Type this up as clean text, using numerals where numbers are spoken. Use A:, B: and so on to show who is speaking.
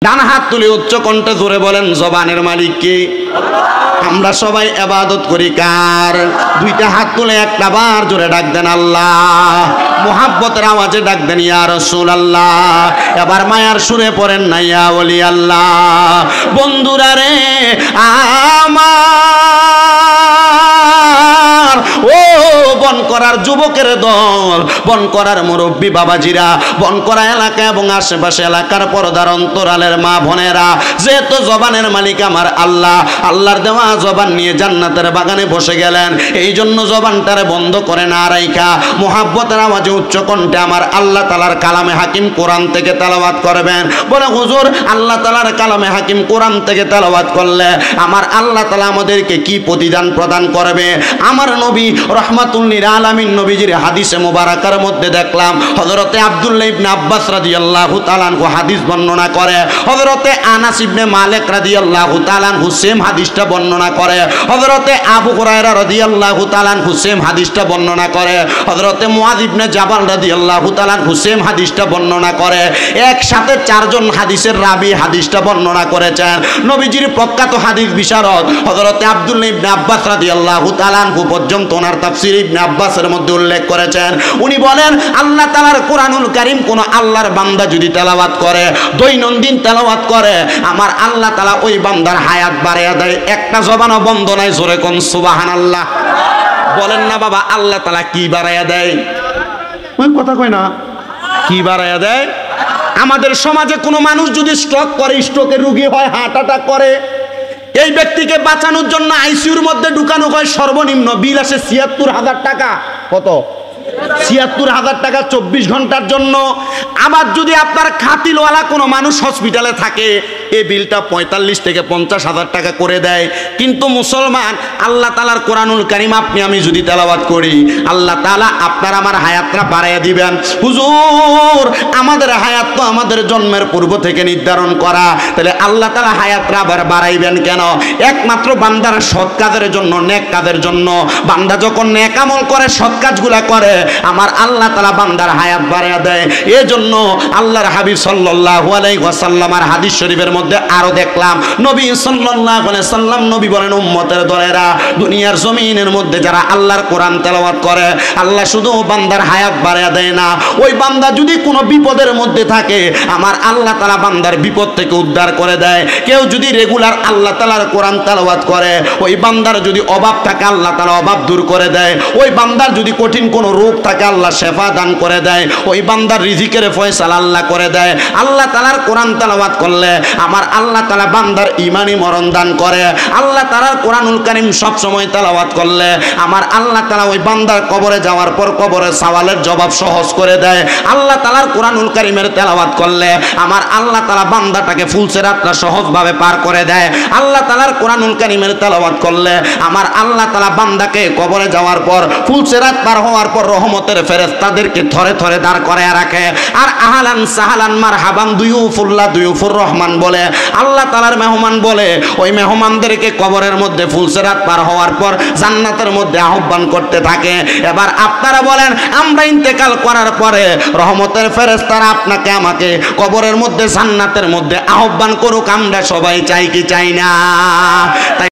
A: ডান হাত তুলে উচ্চ কণ্ঠে জোরে বলেন জবানের মালিক কে? আমরা সবাই ইবাদত করি কার? দুইটা হাত তুলে একটা বার জোরে ডাক দেন আল্লাহ। মুহাব্বতের আওয়াজে ডাক দেন ইয়া রাসূলুল্লাহ। এবার মায়ার সুরে পড়েন না ইয়া ওলি আল্লাহ। বন্ধুরা রে আমার, ও বনকরার যুবকের দল, বনকরার মুরব্বী বাবাজিরা, বনকরা এলাকা এবং আশেপাশে এলাকার পর্দার অন্তরালের মা বোনেরা, যেহেতু জবানের মালিক আমার আল্লাহ, আল্লাহর দেওয়া জবান নিয়ে জান্নাতের বাগানে বসে গেলেন। এই জন্য জবানটারে বন্ধ করে না রাইখা মুহাব্বতের আওয়াজে উচ্চ কণ্ঠে আমার আল্লাহ তাআলার কালামে হাকিম কোরআন থেকে তেলাওয়াত করবেন। বলে হুজুর, আল্লাহ তাআলার কালামে হাকিম কোরআন থেকে তেলাওয়াত করলে আমার আল্লাহ তাআলা আমাদেরকে কি প্রতিদান প্রদান করবে? আমার নবী রাহমাতুল লিল আলামিন নবীজির হাদিসে মুবারাকার মধ্যে দেখলাম হযরতে আব্দুল্লাহ ইবনে আব্বাস রাদিয়াল্লাহু তাআলা আনহু হাদিস বর্ণনা করে, হযরতে আনাস ইবনে মালিক রাদিয়াল্লাহু তাআলা আনহু সেম হাদিসটা বর্ণনা করে, হযরতে আবু হুরায়রা রাদিয়াল্লাহু তাআলা আনহু সেম হাদিসটা বর্ণনা করে, হযরতে মুআয ইবনে জাবাল রাদিয়াল্লাহু তাআলা আনহু সেম হাদিসটা বর্ণনা করে। একসাথে চারজন হাদিসের রাবী হাদিসটা বর্ণনা করেছেন। নবীজির প্রখ্যাত হাদিস বিশারদ হযরতে আব্দুল্লাহ ইবনে আব্বাস রাদিয়াল্লাহু তাআলা আনহু পর্যন্ত ওনার তাফসীর ইবনে আব্বাসের মধ্যে উল্লেখ করেছেন। উনি বলেন আল্লাহ তাআলার কোরআনুল কারীম কোন আল্লাহর বান্দা যদি তেলাওয়াত করে, দৈনন্দিন তেলাওয়াত করে, আমার আল্লাহ তাআলা ওই বান্দার হায়াত বাড়ায়া দেয়। একটা জবানও বন্ধ নাই, জোরে কোন সুবহানাল্লাহ। বলেন না বাবা, আল্লাহ তাআলা কি বাড়ায়া দেয়? ওই কথা কয় না, কি বাড়ায়া দেয়? আমাদের সমাজে কোনো মানুষ যদি স্ট্রোক করে, স্ট্রোকের রোগী হয়, হার্ট অ্যাটাক করে, এই ব্যক্তিকে বাঁচানোর জন্য আইসিইউর মধ্যে ঢুকানো হয়, সর্বনিম্ন বিল আসে ৭৬,০০০ টাকা। কত? ৭৬,০০০ টাকা ২৪ ঘন্টার জন্য। আবার যদি আপনার খাতিলওয়ালা কোনো মানুষ হসপিটালে থাকে, এই বিলটা ৪৫ থেকে ৫০,০০০ টাকা করে দেয়। কিন্তু মুসলমান, আল্লাহ তাআলার কোরআনুল কারীম আপনি আমি যদি তেলাওয়াত করি, আল্লাহ তাআলা আপনার আমার হায়াতটা বাড়াইয়া দিবেন। হুজুর, আমাদের হায়াত তো আমাদের জন্মের পূর্ব থেকে নির্ধারণ করা, তাহলে আল্লাহ তাআলা হায়াতটা আবার বাড়াইবেন কেন? একমাত্র বান্দার সৎ কাজের জন্য, নেক কাজের জন্য। বান্দা যখন নেক আমল করে, সৎ কাজগুলা করে, আমার আল্লাহ তাআলা বান্দার হায়াত বাড়াইয়া দেয়। এজন্য আল্লাহর হাবিব সাল্লাল্লাহু আলাইহি ওয়াসাল্লামের হাদিস শরীফের মধ্যে আরো দেখলাম, নবী সাল্লাল্লাহু আলাইহি সাল্লাম নবী বলেন, উম্মতের দলেরা, দুনিয়ার জমিনের মধ্যে যারা আল্লাহর কোরআন তেলাওয়াত করে, আল্লাহ শুধু বান্দার হায়াত বাড়াইয়া দেয় না, ওই বান্দা যদি কোনো বিপদের মধ্যে থাকে, আমার আল্লাহ তাআলা বান্দার বিপদ থেকে উদ্ধার করে দেয়। কেউ যদি রেগুলার আল্লাহ তাআলার কোরআন তেলাওয়াত করে, ওই বান্দার যদি অভাব থাকে, আল্লাহ তাআলা অভাব দূর করে দেয়। ওই বান্দার যদি কঠিন কোনো রোগ থাকে, আল্লাহ শেফা দান করে দেয়। ওই বান্দার রিজিকের ফয়সালা আল্লাহ করে দেয়। আল্লাহ তাআলার কোরআন তেলাওয়াত করলে আমার আল্লাহ তাআলা বান্দার ঈমানি মরণ দান করে। আল্লাহ তাআলার কোরআনুল কারীম সব সময় তেলাওয়াত করলে আমার আল্লাহ তাআলা ওই বান্দার কবরে যাওয়ার পর কবরের সওয়ালের জবাব সহজ করে দেয়। আল্লাহ তাআলার কোরআনুল কারীমের তেলাওয়াত করলে আমার আল্লাহ তাআলা বান্দাটাকে ফুলসিরাতটা সহজভাবে পার করে দেয়। আল্লাহ তাআলার কোরআনুল কারীমের তেলাওয়াত করলে আমার আল্লাহ তাআলা বান্দাকে কবরে যাওয়ার পর ফুলসিরাত পার হওয়ার পর রহমতের ফেরেশতাদেরকে থরে থরে দাঁড় করায় রাখে। আর আহলান সাহলান মারহাবান দুয়ুফুল্লাহ দুয়ুফুর রহমান বলে আল্লাহ তাআলার মেহমান বলে ওই মেহমানদেরকে কবরের মধ্যে ফুলসিরাত পার হওয়ার পর জান্নাতের মধ্যে আহ্বান করতে থাকে। এবার আপনারা বলেন, আমরা ইন্তেকাল করার পরে রহমতের ফেরেশতারা আপনাকে আমাকে কবরের মধ্যে জান্নাতের মধ্যে আহ্বান করুক, আমরা সবাই চাই কি চাই না?